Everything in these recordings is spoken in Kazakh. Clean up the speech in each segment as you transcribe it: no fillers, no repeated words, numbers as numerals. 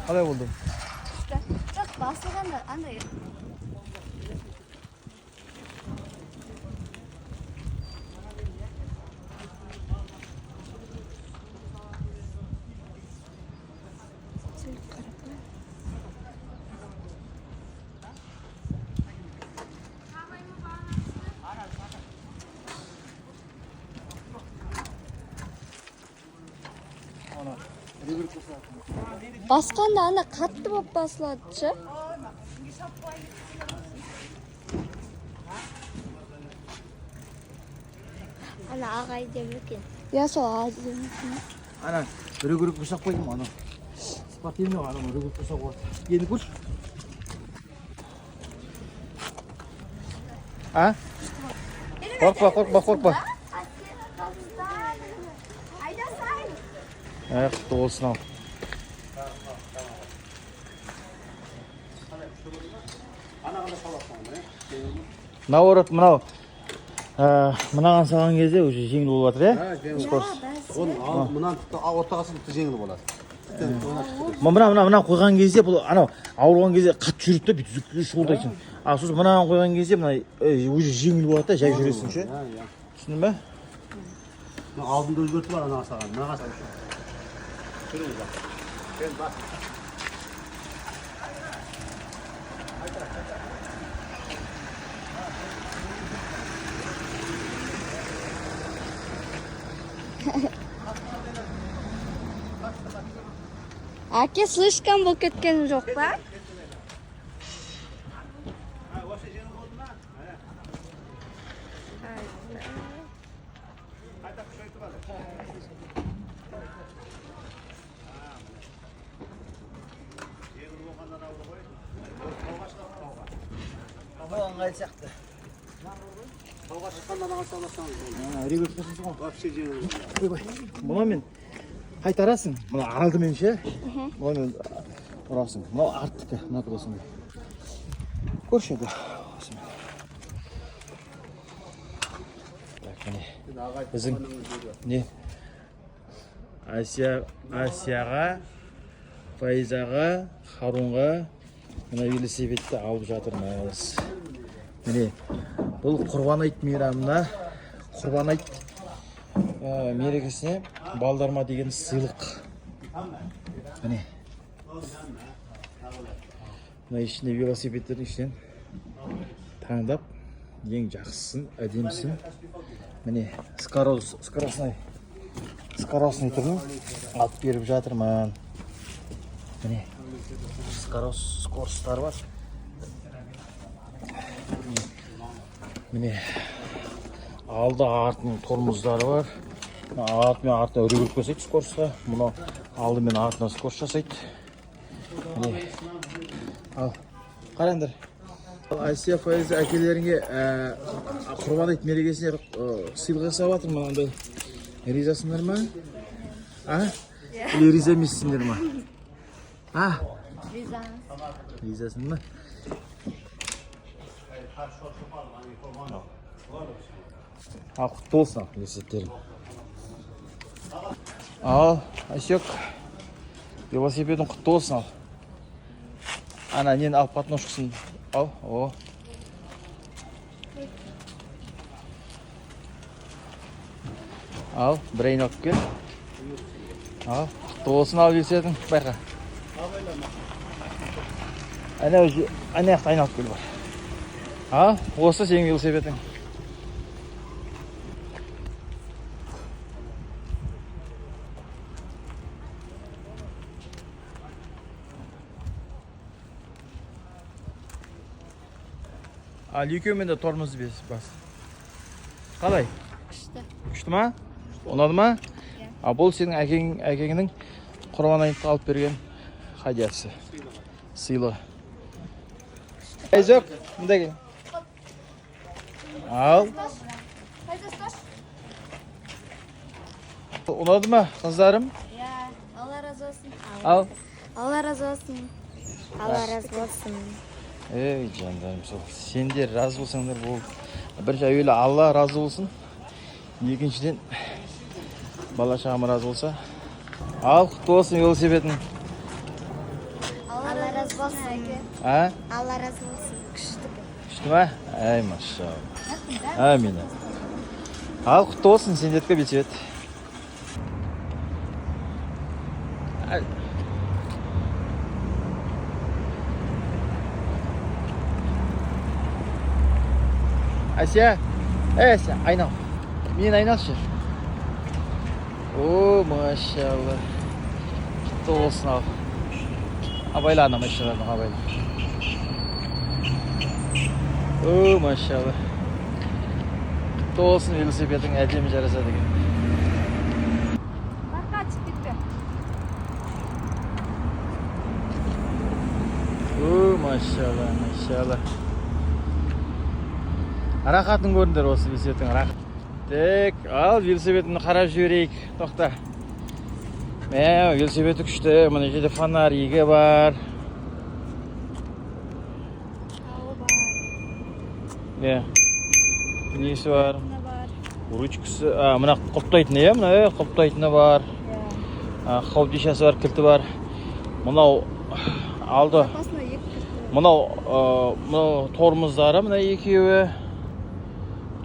Қалай болды? Жоқ, басылғанда андай. Басқанда ана қатты болып басылады. Ана ағай деп екен. Я сол ағай деп екен. Ана үрігірік бұсақ қойдым ана. Спортивный ана үрігірік бұсақ қойды. Енді көрші. А? Қорқпа. Құтты болсын ау. Наоборот, мынау мынаған салған кезде уже жеңіл болып жатыр, Мынаны ортаға сылықты жеңіл болады. Мына қойған кезде бұл анау ауырған кезде қатты жүреді де бүйтіп шұғылдайсың. А сосын мынаған қойған кезде мына уже жеңіл болады да, жай жүресің ше. Түсіндің бе? Алдында өзгерті бар анаға салған. Мынаға салған. Жүріңіз бақ. Әке слишком болып кеткен жоқ па? Ыңғайлы сияқты. Тауға шыққанда анаға салмасаңыз болды. Үрігірік бұсақ ғой. Вообще жеңіл. Мұны мен қайтарасың. Мұны аралды мен ше. Мұны мен ұрасың. Мұны арттықты. Мұны көресің. Көрші еді. Біздің не? Асияға, Файзаға, Харунға мына велосипедті алып жатырмыз. Міне, бұл құрбан айт мейрамына, құрбан айт мерекесіне балдарма деген сыйлық. Міне. Мына ішінде велосипедтердің ішінен таңдап, ең жақсысын, әдемісін. Міне, скоростный түрін алып беріп жатырмын. Міне, скоростар бар. Міне, алды артының тормоздары бар. Арты мен артына үрігірік көсейді скоростқа. Мұны алды мен артына скорост жасайды. Міне, ал, қараңдар. Асия Файза әкелеріңе құрбан айт мерекесіне сыйлық жасап жатыр мынандай. Ризасыңдар ма? Или риза емессіңдер ма? Ризасың ба? Құтты болсын велосипедтерің. Ал, Асек, велосипедің құтты болсын ал. Ана, нені алып қатношқысын ал. Ал, бірейін алып кел. Ал, құтты болсын ал велосипедің. Байқа. Ана яқты айналып кел бар. Ал, осы сенің велосипедің. Ал, екеумен де тормозды бас. Қалай? Күшті. Күшті ма? Ұнады ма? А бұл сенің әкеңнің құрбан айтты алып берген хадиясы. Сыйлы. Жоқ, мұнда кел. Ал. Ұнады ма, қыздарым? Иә, Алла разы болсын. Ал. Алла разы болсын. Алла разы болсын. Ей, жандарым, сол. Сендер разы болсаңдар болды. Бірінші әуелі Алла разы болсын. Екіншіден бала шағам разы болса. Ал, құтты болсын велосипедін. болсын әке. А? Алла разы болсын. Күшті. Күшті ма? Ай, машалла. Әмин. Ал, құтты болсын, сендерге Велосипед. Ася, Ася, айнал. Мен айналшы. О, машалла. Құтты болсын ал. Абайла ана машалланы, абайла. О, машалла. Құтты болсын, велосипедің әдемі жарасады екен. Баққа açıp кетпе. О, машалла, машалла. Рахатын көрдіңдер осы велосипедтің рахатын. Так, ал велосипедімді қарап жіберейік. Тоқта. Мә, велосипеді күшті. Мына жерде фонаригі бар. Тауы бар. Иә. Несі бар? Мына бар. Ручкасы. Мына құлыптайтыны, иә? Мына құлыптайтыны бар. Қобдишасы бар, кілті бар. Мынау алды. Запасына екі кірді. Мынау тормоздары, мына екеуі.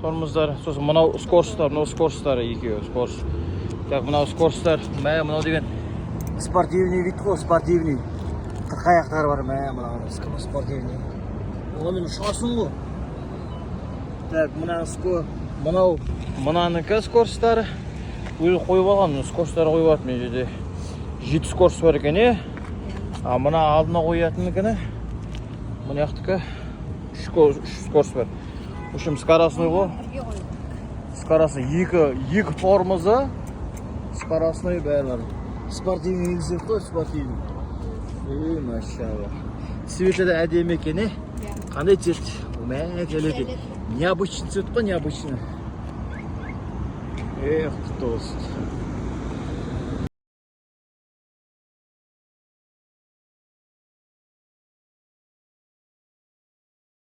Тормоздар, сосын мынау скоростар екеуі, скорост. Так, мынау скоросттар, мынау деген спортивный вид қой, спортивный. Қырқаяқтары бар, мынау спортивный. Омен ұшасың ғой. Так, мынаныкі скоросттары. Өзі қойып алған, скоросттары қойып алады мен жерде. 7 скорост бар екен, е? Мына алдына қоятын екені. Мына яқтікі 3 скорост бар. В общем, скоростной ғой. Скоростной екі тормозы. Скоростной бәрі бар. Спортивный велосипед қой, спортивный. Машалла. Цветі де әдемі екен, е? Қандай цвет? Мәкеледе. Необычный цвет қой, необычный. Құтты болсын.